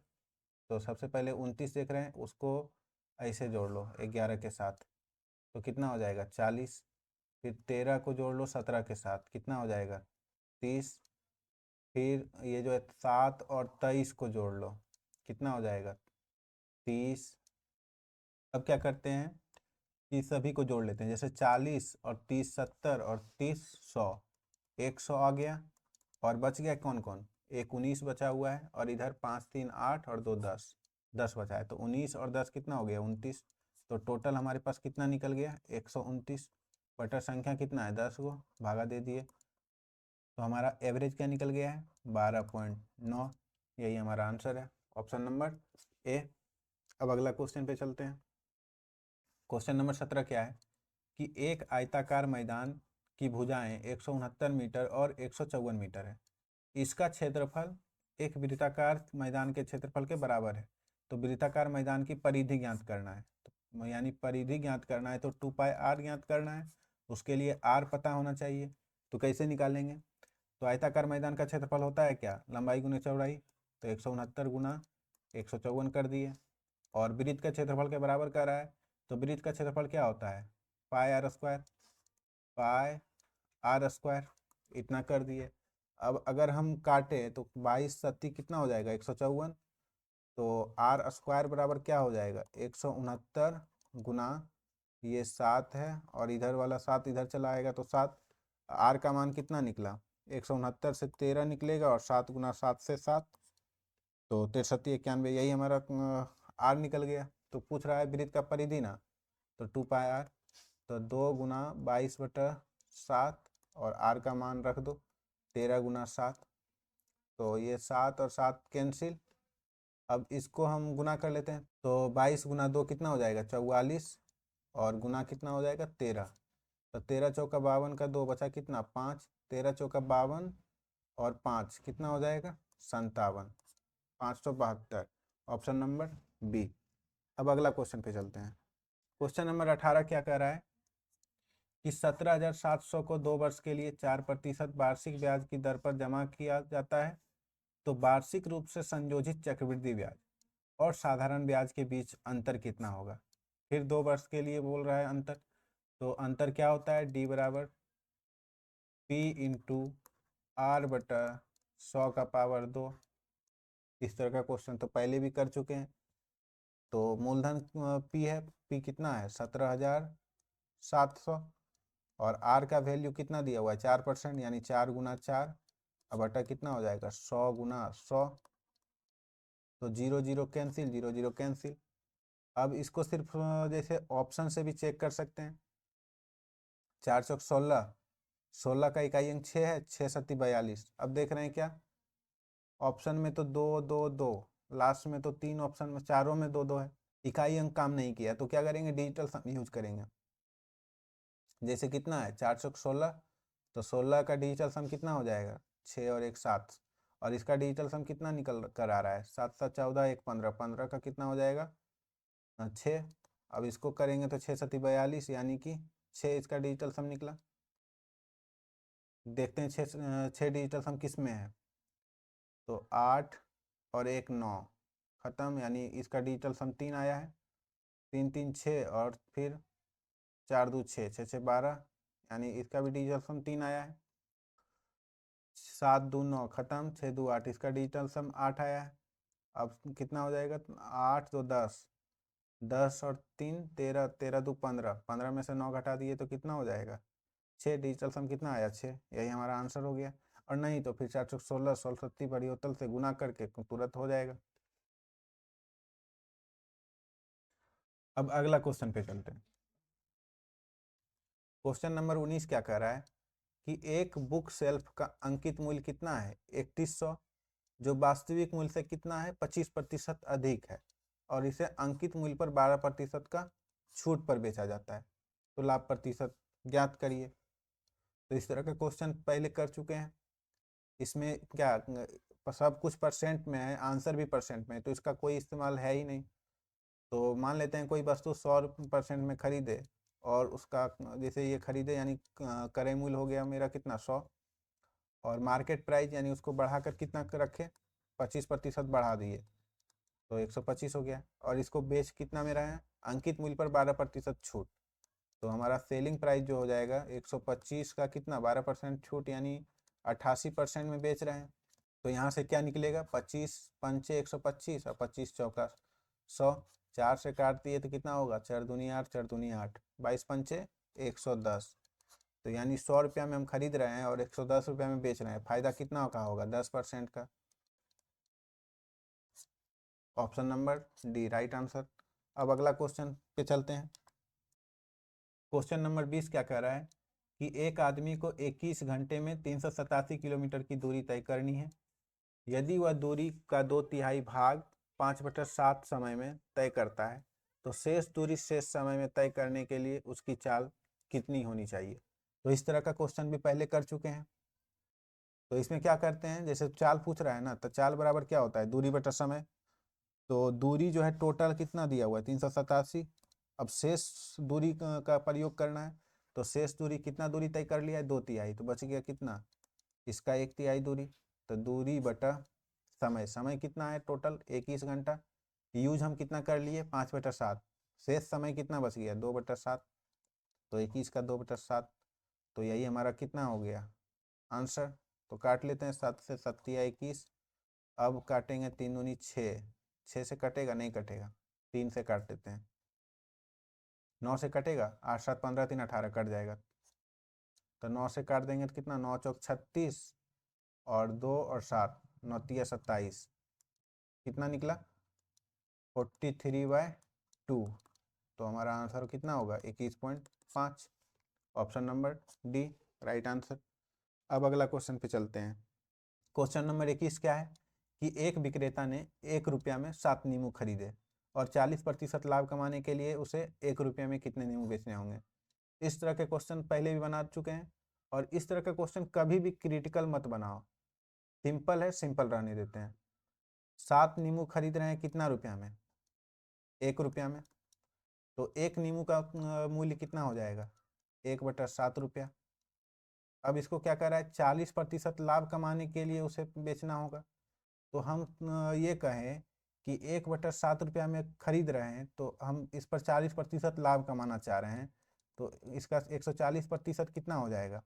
Speaker 1: तो सबसे पहले 29 देख रहे हैं, उसको ऐसे जोड़ लो 11 के साथ, तो कितना हो जाएगा? 40। फिर 13 को जोड़ लो 17 के साथ, कितना हो जाएगा? 30। फिर ये जो है 7 और 23 को जोड़ लो, कितना हो जाएगा? 30। अब क्या करते हैं कि सभी को जोड़ लेते हैं, जैसे 40 और 30 70 और 30 100, 100 आ गया। और बच गया कौन कौन? एक 19 बचा हुआ है, और इधर 5 3 8 और 2 10, 10 बचा है। तो 19 और 10 कितना हो गया? 29। तो टोटल हमारे पास कितना निकल गया? 129। बटा संख्या कितना है? 10 को भागा दे दिए, तो हमारा एवरेज क्या निकल गया है? 12.9। यही हमारा आंसर है, ऑप्शन नंबर ए। अब अगला क्वेश्चन पे चलते हैं। क्वेश्चन नंबर 17 क्या है कि एक आयताकार मैदान की भुजाएं 169 मीटर और 154 मीटर है। इसका क्षेत्रफल एक वृत्ताकार मैदान के क्षेत्रफल के बराबर है। तो वृत्ताकार मैदान की परिधि ज्ञात करना है, तो यानी परिधि ज्ञात करना है तो 2πr ज्ञात करना है। उसके लिए r पता होना चाहिए। तो कैसे निकालेंगे? तो आयताकार मैदान का क्षेत्रफल होता है क्या? लंबाई गुने चौड़ाई। तो 169 गुना 154 कर दिए। और वृत्त का क्षेत्रफल के बराबर कर रहा है, तो वृत्त का क्षेत्रफल क्या होता है? πr², πr², इतना कर दिए। अब अगर हम काटे तो 22 सत्ती कितना हो जाएगा? 154। तो r² बराबर क्या हो जाएगा? 169 गुना ये 7 है, और इधर वाला 7 इधर चला आएगा, तो 7। r का मान कितना निकला? 169 से 13 निकलेगा, और 7 गुना 7 से 7, तो 63 91, यही हमारा r निकल गया। तो पूछ रहा है वृत्त का परिधि ना, तो 2πr। तो 2 गुना 22/7, और r का मान रख दो 13 गुना 7। तो ये 7 और 7 कैंसिल। अब इसको हम गुना कर लेते हैं, तो 22 गुना 2 कितना हो जाएगा? 44, और गुना कितना हो जाएगा? 13। तो 13 चौका 52 का 2 बचा कितना? 5। 13 चौका 52 और 5 कितना हो जाएगा? 57, 572। Option number B. अब अगला क्वेश्चन पे चलते हैं। क्वेश्चन नंबर 18 क्या कह रहा है कि 17,700 को 2 वर्ष के लिए 4% वार्षिक ब्याज की दर पर जमा किया जाता है। तो वार्षिक रूप से संयोजित चक्रवृद्धि ब्याज और साधारण ब्याज के बीच अंतर कितना होगा? फिर 2 वर्ष के लिए बोल रहा है अंतर। तो अंतर क्या होता है? डी बराबर P इंटू R बटा 100 का पावर 2। इस तरह का क्वेश्चन तो पहले भी कर चुके हैं। तो मूलधन P है, P कितना है? 17,700, और R का वैल्यू कितना दिया हुआ है? 4%, यानी 4 गुना 4, अब बटा कितना हो जाएगा? 100 गुना 100। तो 0 0 कैंसिल, 0 0 कैंसिल। अब इसको सिर्फ जैसे ऑप्शन से भी चेक कर सकते हैं। 4 चौक 16, 16 का इकाई अंक 6 है, 6 सत्ती 42। अब देख रहे हैं क्या? ऑप्शन में तो 2 2 2, लास्ट में तो 3 ऑप्शन में, चारों में 2 2 है। इकाई अंक काम नहीं किया, तो क्या करेंगे? डिजिटल सम यूज करेंगे। जैसे कितना है? 4 चौक 16, तो 16 का डिजिटल सम कितना हो जाएगा? 6 और 1 7। और इसका डिजिटल सम कितना निकल कर आ रहा है? 7 7 14, 1 15, 15 का कितना हो जाएगा? 6। अब इसको करेंगे तो 6 सत्ती 42, यानी कि 6 इसका डिजिटल सम निकला। देखते हैं 6 डिजिटल सम किस में है। तो 8 और 1 9, खत्म, यानी इसका डिजिटल सम 3 आया है। 3 3 6 और फिर 4 2 6 6 6 12, यानी इसका भी डिजिटल सम 3 आया है। 7 2 9 खत्म, 6 2 8, इसका डिजिटल सम 8 आया है। अब कितना हो जाएगा, 8 2 10, 10 और 3 13, 13 2 15, 15 में से 9 घटा दिए तो कितना हो जाएगा 6। डिजिटल सम कितना आया 6, यही हमारा आंसर हो गया। और नहीं तो फिर 4 चौक 16, 16 सत्ती बड़ी होतल से गुना करके तुरंत हो जाएगा। अब अगला क्वेश्चन पे चलते हैं। क्वेश्चन नंबर 19 क्या कह रहा है कि एक बुक सेल्फ का अंकित मूल्य कितना है 3100, जो वास्तविक मूल्य से कितना है 25% अधिक है, और इसे अंकित मूल्य पर 12% का छूट पर बेचा जाता है, तो लाभ प्रतिशत ज्ञात करिए। तो इस तरह का क्वेश्चन पहले कर चुके हैं। इसमें क्या सब कुछ परसेंट में है, आंसर भी परसेंट में है, तो इसका कोई इस्तेमाल है ही नहीं। तो मान लेते हैं कोई वस्तु 100% में खरीदे और उसका जैसे ये खरीदे यानी क्रय मूल्य हो गया मेरा कितना 100, और मार्केट प्राइस यानी उसको बढ़ाकर कितना रखे 25% बढ़ा दिए तो 125 हो गया, और इसको बेच कितना में रहे हैं अंकित मूल्य पर 12% छूट, तो हमारा सेलिंग प्राइस जो हो जाएगा 125 का कितना 12% छूट यानी 88% में बेच रहे हैं। तो यहाँ से क्या निकलेगा 25 पंचे 125 और 25 चौका 100, 4 से काट दिए तो कितना होगा 4 दूनी 8, 4 दूनी 8, 22 पंचे 110, तो यानी 100 रुपया में हम खरीद रहे हैं और 110 रुपया में बेच रहे हैं, फायदा कितना का होगा 10% का। Option number D right answer. अब अगला क्वेश्चन पे चलते हैं। क्वेश्चन नंबर 20 क्या कह रहा है कि एक आदमी को 21 घंटे में 387 किलोमीटर की दूरी तय करनी है। यदि वह दूरी का 2/3 भाग 5/7 समय में तय करता है तो शेष दूरी शेष समय में तय करने के लिए उसकी चाल कितनी होनी चाहिए। तो इस तरह का क्वेश्चन भी पहले कर चुके हैं। तो इसमें क्या करते हैं, जैसे चाल पूछ रहा है ना, तो चाल बराबर क्या होता है दूरी बटा समय। तो दूरी जो है टोटल कितना दिया हुआ है 387, अब शेष दूरी का प्रयोग करना है, तो शेष दूरी कितना दूरी तय कर लिया है 2/3, तो बच गया कितना इसका 1/3 दूरी। तो दूरी बटा समय, समय कितना है टोटल 21 घंटा, यूज हम कितना कर लिए 5/7, शेष समय कितना बच गया 2/7, तो 21 का 2/7, तो यही हमारा कितना हो गया आंसर। तो काट लेते हैं 7 से 7 या 21, अब काटेंगे 3 दूनी 6, 6 से कटेगा नहीं कटेगा, 3 से काट लेते हैं, 9 से कटेगा 8 7 15 3 18 कट जाएगा, तो 9 से काट देंगे तो कितना 9 चौक 36 और 2 और 7 9 तिया 27, कितना निकला 43/2, तो हमारा आंसर कितना होगा 21.5। Option number D right answer. अब अगला क्वेश्चन पे चलते हैं। क्वेश्चन नंबर 21 क्या है कि एक विक्रेता ने 1 रुपया में 7 नींबू खरीदे और 40% लाभ कमाने के लिए उसे 1 रुपये में कितने नींबू बेचने होंगे। इस तरह के क्वेश्चन पहले भी बना चुके हैं, और इस तरह का क्वेश्चन कभी भी क्रिटिकल मत बनाओ, सिंपल है सिंपल रहने देते हैं। 7 नींबू खरीद रहे हैं कितना रुपया में 1 रुपया में, तो एक नींबू का मूल्य कितना हो जाएगा 1/7 रुपया। अब इसको क्या कर रहा है 40% लाभ कमाने के लिए उसे बेचना होगा, तो हम ये कहें कि 1/7 रुपया में खरीद रहे हैं तो हम इस पर 40% लाभ कमाना चाह रहे हैं, तो इसका 140% कितना हो जाएगा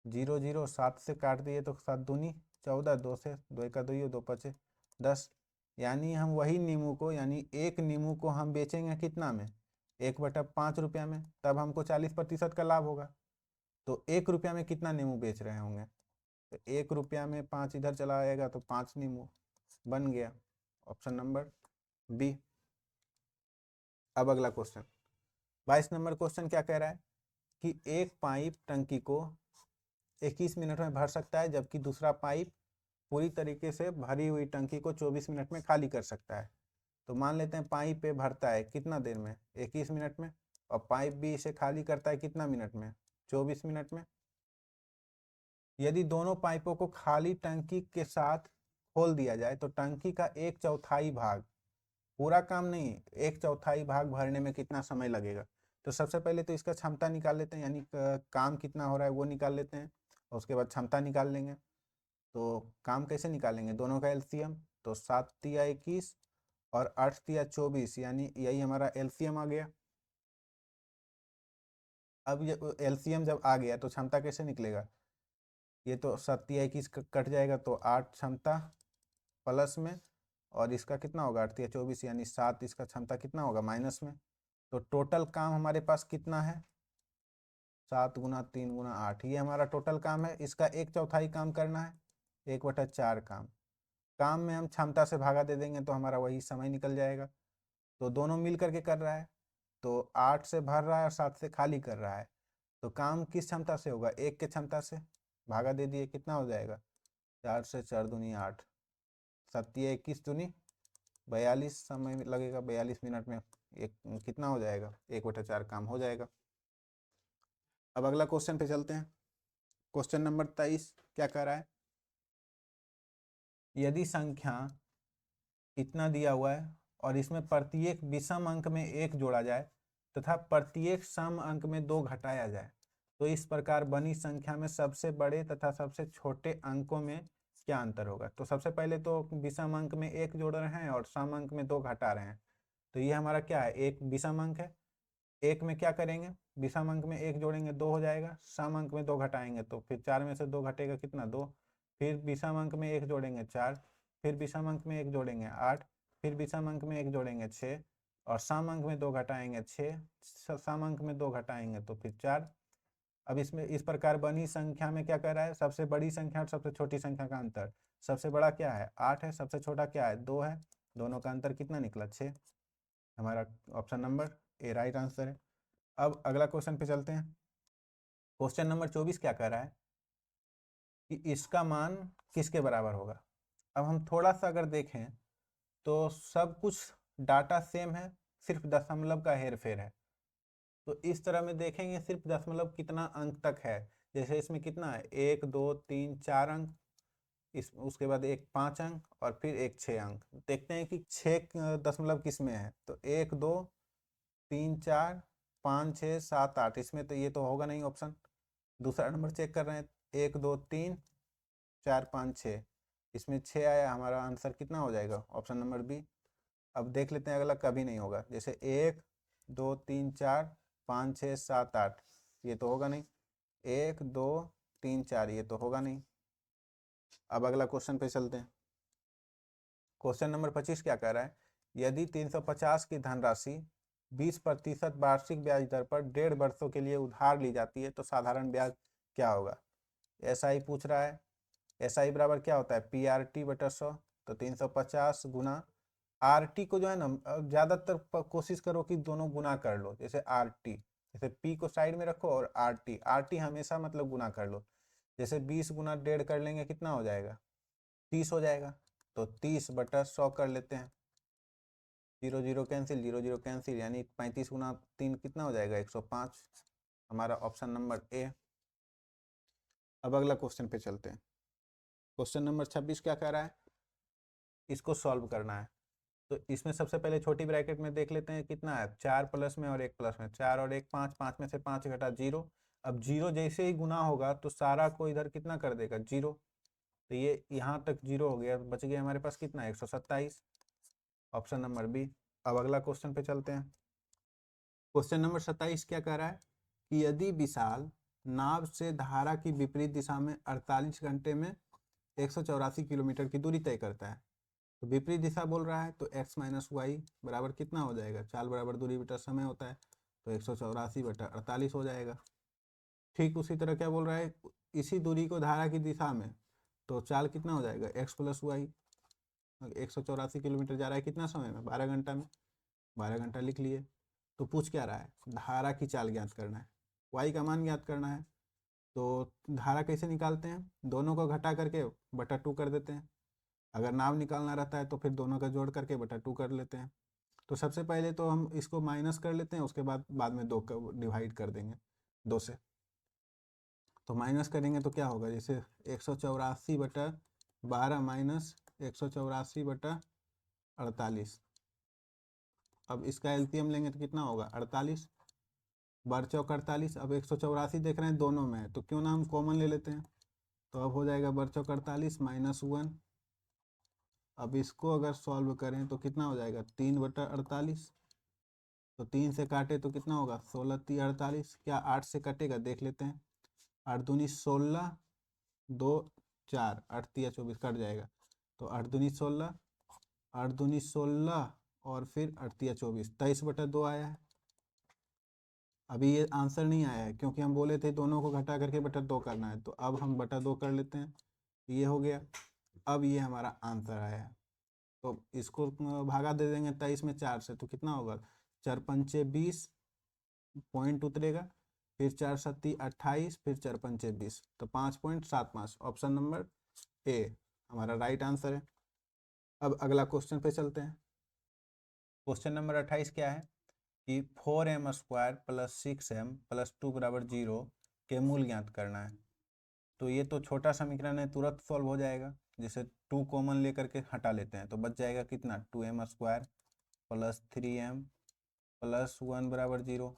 Speaker 1: 0 0, 7 से काट दिए तो 7 दूनी 14, 2 से 2 का 2 2 5 10, यानी हम वही नींबू को यानी एक नींबू को हम बेचेंगे कितना में 1/5 रुपया में, तब हमको 40% का लाभ होगा। तो 1 रुपया में कितना नींबू बेच रहे होंगे, तो 1 रुपया में 5 इधर चला आएगा तो 5 नींबू बन गया। Option number B. अब अगला क्वेश्चन 22 नंबर क्वेश्चन क्या कह रहा है कि एक पाइप टंकी को 21 मिनट में भर सकता है, जबकि दूसरा पाइप पूरी तरीके से भरी हुई टंकी को 24 मिनट में खाली कर सकता है। तो मान लेते हैं पाइप पे भरता है कितना देर में 21 मिनट में, और पाइप भी इसे खाली करता है कितना मिनट में 24 मिनट में। यदि दोनों पाइपों को खाली टंकी के साथ खोल दिया जाए तो टंकी का 1/4 भाग, पूरा काम नहीं 1/4 भाग भरने में कितना समय लगेगा। तो सबसे पहले तो इसका क्षमता निकाल लेते हैं, यानी काम कितना हो रहा है वो निकाल लेते हैं, और उसके बाद क्षमता निकाल लेंगे। तो काम कैसे निकालेंगे दोनों का एलसीएम, तो 7 तिया 21 और 8 तिया 24, यानी यही हमारा एलसीएम आ गया। अब ये एलसीएम जब आ गया तो क्षमता कैसे निकलेगा, ये तो 7 तिया 21 कट जाएगा, तो 8 क्षमता प्लस में, और इसका कितना होगा 8 तिया 24, यानी 7 इसका क्षमता कितना होगा माइनस में। तो टोटल काम हमारे पास कितना है, 7 गुना 3 गुना 8, ये हमारा टोटल काम है। इसका 1/4 काम करना है, 1/4 काम में हम क्षमता से भागा दे देंगे तो हमारा वही समय निकल जाएगा। तो दोनों मिल करके कर रहा है, तो 8 से भर रहा है और 7 से खाली कर रहा है। तो काम किस क्षमता से होगा, 1 के क्षमता से, भागा दे दिए, कितना हो जाएगा 4 से 4 दूनी 8, 7 21 दूनी 42, समय लगेगा 42 मिनट में एक कितना हो जाएगा 1/4 काम हो जाएगा। अब अगला क्वेश्चन पे चलते हैं। क्वेश्चन नंबर 23 क्या कह रहा है, यदि संख्या इतना दिया हुआ है और इसमें प्रत्येक विषम अंक में 1 जोड़ा जाए तथा प्रत्येक सम अंक में 2 घटाया जाए, तो इस प्रकार बनी संख्या में सबसे बड़े तथा सबसे छोटे अंकों में क्या अंतर होगा। तो सबसे पहले तो विषम अंक में 1 जोड़ रहे हैं और सम अंक में 2 घटा रहे हैं, तो ये हमारा क्या है, एक विषम अंक है। एक में क्या करेंगे, विषम अंक में 1 जोड़ेंगे 2 हो जाएगा, सम अंक में 2 घटाएंगे तो फिर 4 में से 2 घटेगा कितना 2, फिर विषम अंक में 1 जोड़ेंगे 4, फिर विषम अंक में 1 जोड़ेंगे 8, फिर विषम अंक में 1 जोड़ेंगे 6, और सम अंक में 2 घटाएंगे 6, सम अंक में 2 घटाएंगे तो फिर 4। अब इसमें इस प्रकार बनी संख्या में क्या कर रहा है, सबसे बड़ी संख्या और सबसे छोटी संख्या का अंतर। सबसे बड़ा क्या है 8 है, सबसे छोटा क्या है 2 है, दोनों का अंतर कितना निकला 6। हमारा option number A right answer है। अब अगला क्वेश्चन पे चलते हैं। क्वेश्चन नंबर 24 क्या कह रहा है कि इसका मान किसके बराबर होगा। अब हम थोड़ा सा अगर देखें तो सब कुछ डाटा सेम है, सिर्फ दशमलव का हेर फेर है। तो इस तरह में देखेंगे सिर्फ दशमलव कितना अंक तक है, जैसे इसमें कितना है 1 2 3 4 अंक, इस उसके बाद एक 5 अंक और फिर एक 6 अंक। देखते हैं कि 6 दशमलव किस में है, तो 1 2 3 4 5 6 7 8, इसमें तो ये तो होगा नहीं ऑप्शन। दूसरा नंबर चेक कर रहे हैं, 1 2 3 4 5 6, इसमें 6 आया, हमारा आंसर कितना हो जाएगा ऑप्शन नंबर बी। अब देख लेते हैं अगला कभी नहीं होगा, जैसे 1 2 3 4 5 6 7 8, ये तो होगा नहीं, 1 2 3 4 ये तो होगा नहीं। अब अगला क्वेश्चन पे चलते हैं। क्वेश्चन नंबर 25 क्या कह रहा है, यदि 350 की धनराशि 20% वार्षिक ब्याज दर पर 1.5 वर्षों के लिए उधार ली जाती है तो साधारण ब्याज क्या होगा। एसआई पूछ रहा है, एसआई बराबर क्या होता है पीआरटी बटा 100, तो 350 गुना आरटी को जो है ना, ज़्यादातर कोशिश करो कि दोनों गुना कर लो, जैसे आरटी, जैसे पी को साइड में रखो और आरटी, आरटी हमेशा मतलब गुना कर लो। जैसे 20 गुना 1.5 कर लेंगे कितना हो जाएगा 30 हो जाएगा, तो 30/100 कर लेते हैं, 0 0 कैंसिल 0 0 कैंसिल, यानी 35 गुना 3 कितना हो जाएगा 105। हमारा ऑप्शन नंबर ए। अब अगला क्वेश्चन पे चलते हैं। क्वेश्चन नंबर 26 क्या कह रहा है, इसको सॉल्व करना है। तो इसमें सबसे पहले छोटी ब्रैकेट में देख लेते हैं कितना है, 4 प्लस में और 1 प्लस में, 4 और 1 5, 5 में से 5 घटा 0। अब 0 जैसे ही गुना होगा तो सारा को इधर कितना कर देगा 0, तो ये यहाँ तक 0 हो गया, बच गया हमारे पास कितना 127, ऑप्शन नंबर बी। अब अगला क्वेश्चन पे चलते हैं। क्वेश्चन नंबर 27 क्या कह रहा है कि यदि विशाल नाव से धारा की विपरीत दिशा में 48 घंटे में 184 किलोमीटर की दूरी तय करता है, तो विपरीत दिशा बोल रहा है तो x माइनस वाई बराबर कितना हो जाएगा, चाल बराबर दूरी बटा समय होता है, तो 184/48 हो जाएगा। ठीक उसी तरह क्या बोल रहा है, इसी दूरी को धारा की दिशा में, तो चाल कितना हो जाएगा x प्लस वाई, 184 किलोमीटर जा रहा है कितना समय में 12 घंटा में, 12 घंटा लिख लिए। तो पूछ क्या रहा है, धारा की चाल ज्ञात करना है, वाई का मान ज्ञात करना है। तो धारा कैसे निकालते हैं, दोनों को घटा करके बटा 2 कर देते हैं, अगर नाव निकालना रहता है तो फिर दोनों का जोड़ करके बटा 2 कर लेते हैं। तो सबसे पहले तो हम इसको माइनस कर लेते हैं, उसके बाद में 2 का डिवाइड कर देंगे 2 से। तो माइनस करेंगे तो क्या होगा, जैसे 184/12 माइनस 184/48। अब इसका एलसीएम लेंगे तो कितना होगा 48, 12 चौक 48। अब 184 देख रहे हैं दोनों में है तो क्यों ना हम कॉमन ले लेते हैं, तो अब हो जाएगा 12 चौक 48 -1 अब इसको अगर सॉल्व करें तो कितना हो जाएगा 3/48। तो 3 से काटे तो कितना होगा 16×3=48। क्या 8 से कटेगा देख लेते हैं। 8×2 = 16, 2 4, 8×3=24 कट जाएगा। तो 8×2 = 16, 8×2 = 16 और फिर 8×3=24 23/2 आया है। अभी ये आंसर नहीं आया है क्योंकि हम बोले थे दोनों को घटा करके बटा 2 करना है। तो अब हम बटा 2 कर लेते हैं, ये हो गया। अब ये हमारा आंसर आया है। तो इसको भागा दे देंगे 23 में 4 से, तो कितना होगा 4×5 = 20, पॉइंट उतरेगा, फिर 4×7 = 28, फिर 4×5 = 20, तो 5.75। ऑप्शन नंबर ए हमारा राइट आंसर है। अब अगला क्वेश्चन पे चलते हैं। क्वेश्चन नंबर 28 क्या है कि 4m² + 6m + 2 = 0 के मूल ज्ञात करना है। तो ये तो छोटा समीकरण है, तुरंत सॉल्व हो जाएगा। जैसे 2 कॉमन लेकर के हटा लेते हैं तो बच जाएगा कितना 2m² + 3m + 1 = 0।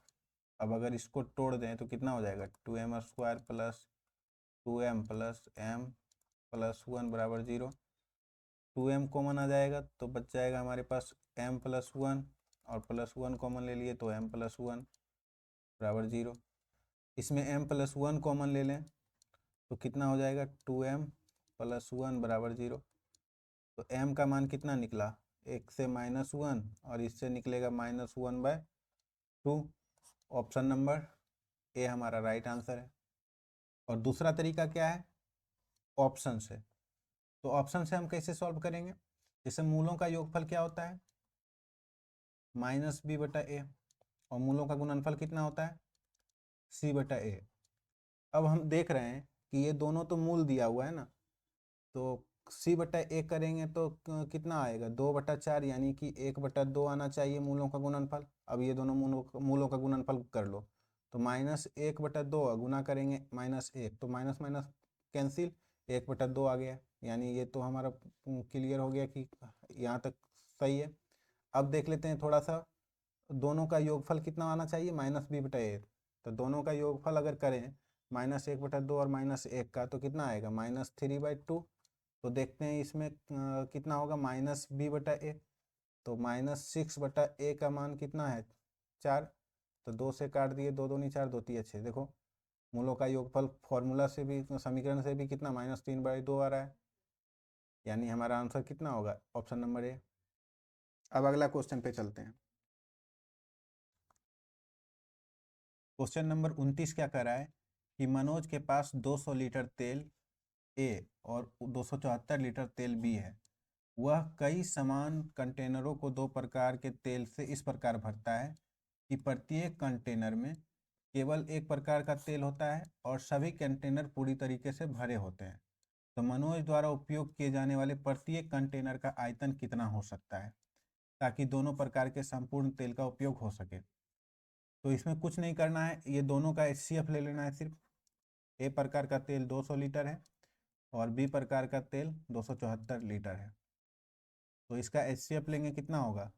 Speaker 1: अब अगर इसको तोड़ दें तो कितना हो जाएगा 2m² + 2m + m + 1 = 0। 2m common आ जाएगा तो बच जाएगा हमारे पास m + 1, और +1 कॉमन ले लिए तो m + 1 = 0। इसमें m + 1 कॉमन ले लें तो कितना हो जाएगा 2m + 1 = 0। तो m का मान कितना निकला 1 से -1, और इससे निकलेगा -1/2। ऑप्शन नंबर ए हमारा राइट आंसर है। और दूसरा तरीका क्या है ऑप्शन से। तो ऑप्शन से हम कैसे सॉल्व करेंगे, जैसे मूलों का योगफल क्या होता है -b/a, और मूलों का गुणनफल कितना होता है c/a। अब हम देख रहे हैं कि ये दोनों तो मूल दिया हुआ है ना, तो c/a करेंगे तो कितना आएगा 2/4, यानी कि 1/2 आना चाहिए मूलों का गुणनफल। अब ये दोनों मूलों का गुणनफल कर लो, तो -1/2 गुना करेंगे -1, तो माइनस माइनस कैंसिल, 1/2 आ गया। यानी ये तो हमारा क्लियर हो गया कि यहाँ तक सही है। अब देख लेते हैं थोड़ा सा, दोनों का योगफल कितना आना चाहिए -b/a। तो दोनों का योगफल अगर करें -1/2 और -1 का, तो कितना आएगा -3/2। तो देखते हैं इसमें कितना होगा -b/a। तो -6/a का मान कितना है 4। तो 2 से काट दिए, 2 दूनी 4, 2 तिया 6। देखो मूलों का योगफल फॉर्मूला से भी समीकरण से भी कितना -3/2 आ रहा है। यानी हमारा आंसर कितना होगा ऑप्शन नंबर ए। अब अगला क्वेश्चन पे चलते हैं। क्वेश्चन नंबर 29 क्या कह रहा है कि मनोज के पास 200 लीटर तेल ए और 274 लीटर तेल बी है। वह कई समान कंटेनरों को 2 प्रकार के तेल से इस प्रकार भरता है कि प्रत्येक कंटेनर में केवल एक प्रकार का तेल होता है और सभी कंटेनर पूरी तरीके से भरे होते हैं। तो मनोज द्वारा उपयोग किए जाने वाले प्रत्येक कंटेनर का आयतन कितना हो सकता है ताकि दोनों प्रकार के संपूर्ण तेल का उपयोग हो सके। तो इसमें कुछ नहीं करना है, ये दोनों का HCF ले लेना है। सिर्फ ए प्रकार का तेल 200 लीटर है और बी प्रकार का तेल 274 लीटर है। तो इसका HCF लेंगे कितना होगा,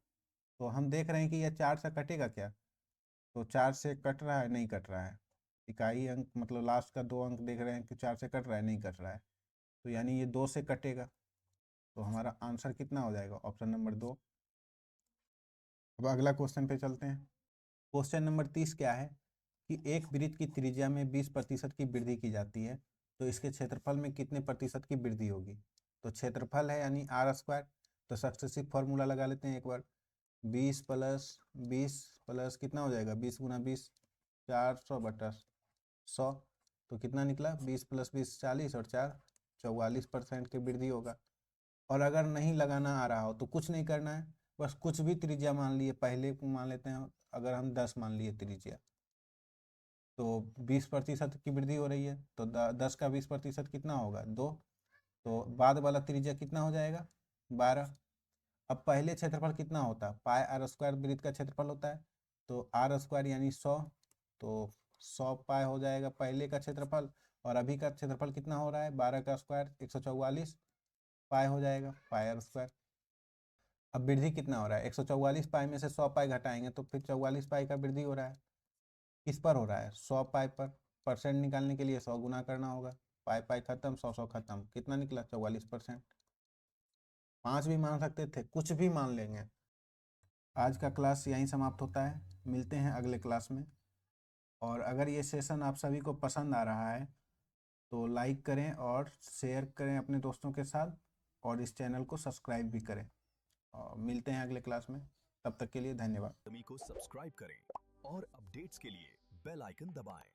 Speaker 1: तो हम देख रहे हैं कि यह 4 से कटेगा क्या, तो 4 से कट रहा है, नहीं कट रहा है। इकाई अंक मतलब लास्ट का 2 अंक देख रहे हैं कि 4 से कट रहा है, नहीं कट रहा है। तो यानी ये 2 से कटेगा। तो हमारा आंसर कितना हो जाएगा ऑप्शन नंबर 2। अब अगला क्वेश्चन पे चलते हैं। क्वेश्चन नंबर 30 क्या है कि एक वृत्त की त्रिज्या में 20% की वृद्धि की जाती है, तो इसके क्षेत्रफल में कितने प्रतिशत की वृद्धि होगी। तो क्षेत्रफल है यानी r²। तो सक्सेसिव फॉर्मूला लगा लेते हैं एक बार। 20 + 20 प्लस कितना हो जाएगा 20 × 20 400/100। तो कितना निकला 20 + 20 40 और 4 44% की वृद्धि होगा। और अगर नहीं लगाना आ रहा हो तो कुछ नहीं करना है, बस कुछ भी त्रिज्या मान लिए, पहले मान लेते हैं अगर हम 10 मान लिए त्रिज्या, तो 20% की वृद्धि हो रही है, तो 10 का 20% कितना होगा 2। तो बाद वाला त्रिज्या कितना हो जाएगा 12। अब पहले क्षेत्रफल कितना होता है πr² वृत्त का क्षेत्रफल होता है, तो r² यानी 100। तो 100 पाई हो जाएगा पहले का क्षेत्रफल, और अभी का क्षेत्रफल कितना हो रहा है 12 का स्क्वायर 144 पाई हो जाएगा πr²। अब वृद्धि कितना हो रहा है 144 पाई में से 100 पाई घटाएंगे तो फिर 44 पाई का वृद्धि हो रहा है। किस पर हो रहा है 100 पाई पर। परसेंट निकालने के लिए 100 गुना करना होगा। पाई पाई खत्म, 100 खत्म, कितना निकला 44%। 5 भी मान सकते थे, कुछ भी मान लेंगे। आज का क्लास यहीं समाप्त होता है, मिलते हैं अगले क्लास में। और अगर ये सेशन आप सभी को पसंद आ रहा है तो लाइक करें और शेयर करें अपने दोस्तों के साथ, और इस चैनल को सब्सक्राइब भी करें। और मिलते हैं अगले क्लास में, तब तक के लिए धन्यवाद।
Speaker 2: को सब्सक्राइब करें और अपडेट्स के लिए बेल आइकन दबाएं।